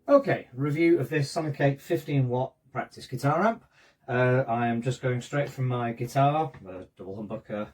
Okay, review of this SONICAKE 15W practice guitar amp. I am just going straight from my guitar, the double humbucker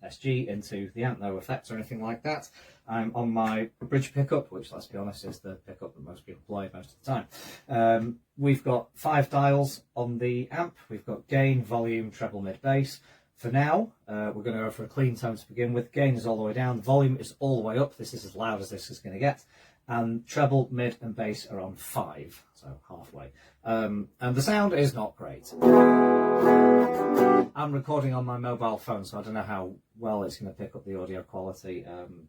SG, into the amp, no effects or anything like that. I'm on my bridge pickup, which, let's be honest, is the pickup that most people play most of the time. We've got 5 dials on the amp. We've got gain, volume, treble, mid, bass. For now, we're going to go for a clean tone to begin with. Gain is all the way down, the volume is all the way up. This is as loud as this is going to get. And treble, mid and bass are on 5, so halfway. And the sound is not great. I'm recording on my mobile phone, so I don't know how well it's going to pick up the audio quality. You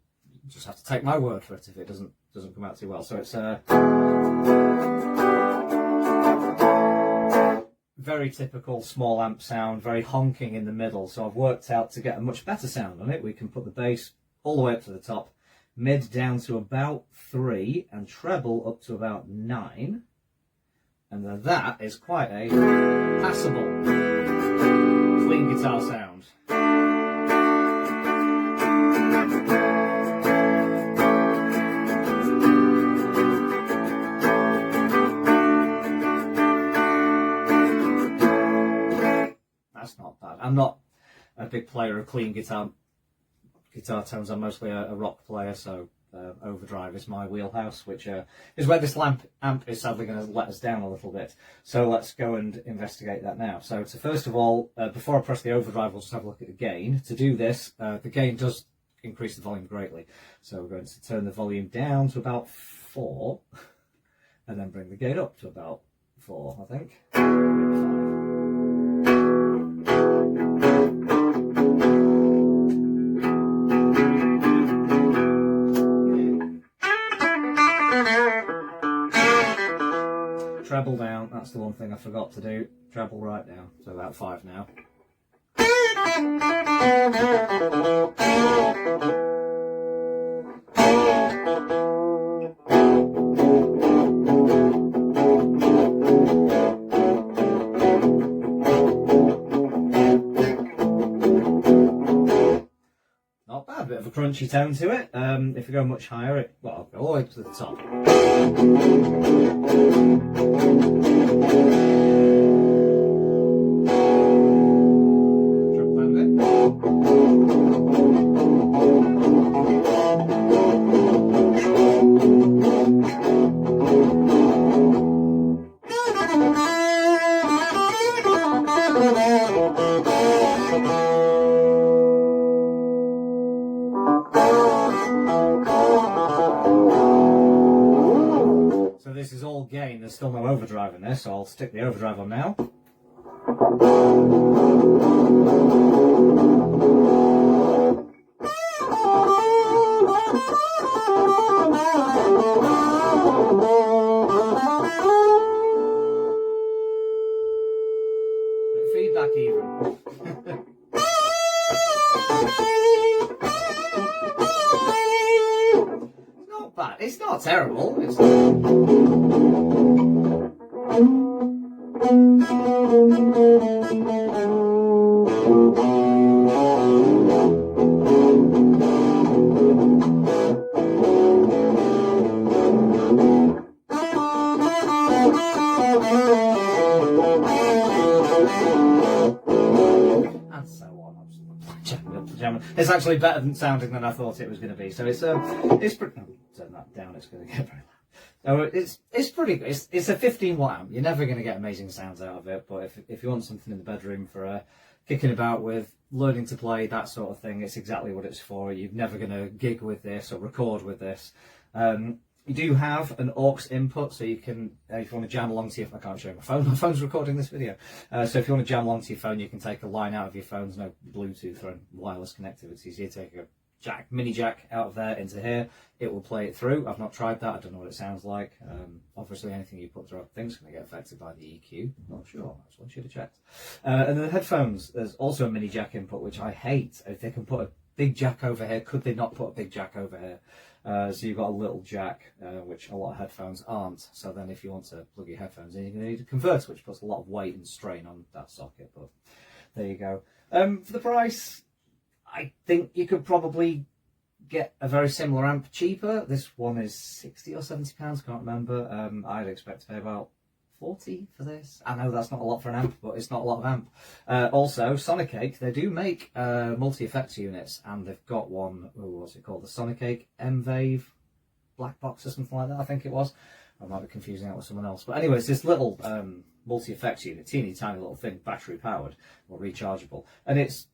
just have to take my word for it if it doesn't come out too well. So it's very typical small amp sound, very honking in the middle. So I've worked out to get a much better sound on it. We can put the bass all the way up to the top, mid down to about 3, and treble up to about 9. And then that is quite a passable, clean guitar sound. That's not bad. I'm not a big player of clean guitar tones. I'm mostly a rock player, so overdrive is my wheelhouse, which is where this amp is sadly going to let us down a little bit. So let's go and investigate that now. So first of all, before I press the overdrive, we'll just have a look at the gain. To do this, the gain does increase the volume greatly. So we're going to turn the volume down to about 4, and then bring the gain up to about 4, I think. Maybe 5. Treble down, that's the one thing I forgot to do. Treble right down, so about 5 now. Not bad, bit of a crunchy tone to it. If you go much higher, I'll go all the way to the top. So this is all gain, there's still no overdrive in this, so I'll stick the overdrive on now. Feedback even. Not bad. It's not terrible. It's... and so on. It's actually better than sounding than I thought it was going to be. So it's pretty. No, turn that down. It's going to get very loud. So it's pretty good. It's a 15W amp. You're never going to get amazing sounds out of it, but if you want something in the bedroom for kicking about with, learning to play, that sort of thing, it's exactly what it's for. You're never going to gig with this or record with this. You do have an aux input, so you can, if you want to jam along to your, I can't show you my phone, my phone's recording this video. So if you want to jam along to your phone, you can take a line out of your phone. There's no Bluetooth or wireless connectivity, so you take a mini jack out of there into here, it will play it through. I've not tried that, I don't know what it sounds like. Obviously anything you put through I think is going to get affected by the EQ, I'm not sure, that's what I should have checked. And then the headphones, there's also a mini jack input, which I hate. If they can put a big jack over here, could they not put a big jack over here? So you've got a little jack, which a lot of headphones aren't. So then if you want to plug your headphones in, you're going to need a converter, which puts a lot of weight and strain on that socket. But there you go. For the price, I think you could probably get a very similar amp cheaper. This one is £60 or £70, can't remember. I'd expect to pay about 40 for this. I know that's not a lot for an amp, but it's not a lot of amp. Also, SONICAKE, they do make multi-effects units, and they've got one, what's it called? The SONICAKE M-Wave black box or something like that, I think it was. I might be confusing it with someone else. But anyways, this little multi-effects unit, teeny tiny little thing, battery powered or rechargeable. And it's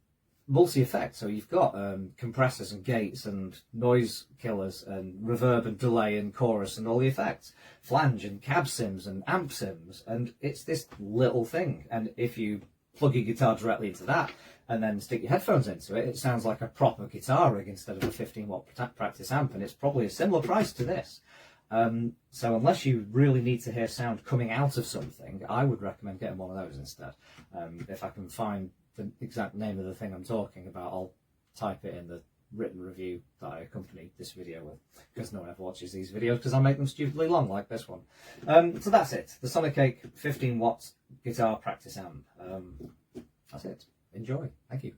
multi-effect, so you've got compressors and gates and noise killers and reverb and delay and chorus and all the effects, flange and cab sims and amp sims, and it's this little thing. And if you plug your guitar directly into that and then stick your headphones into it, it sounds like a proper guitar rig instead of a 15-watt practice amp, and it's probably a similar price to this. So unless you really need to hear sound coming out of something, I would recommend getting one of those instead. If I can find the exact name of the thing I'm talking about, I'll type it in the written review that I accompany this video with, because no one ever watches these videos because I make them stupidly long like this one. So that's it, the SONICAKE 15-watt guitar practice amp. That's it. Enjoy. Thank you.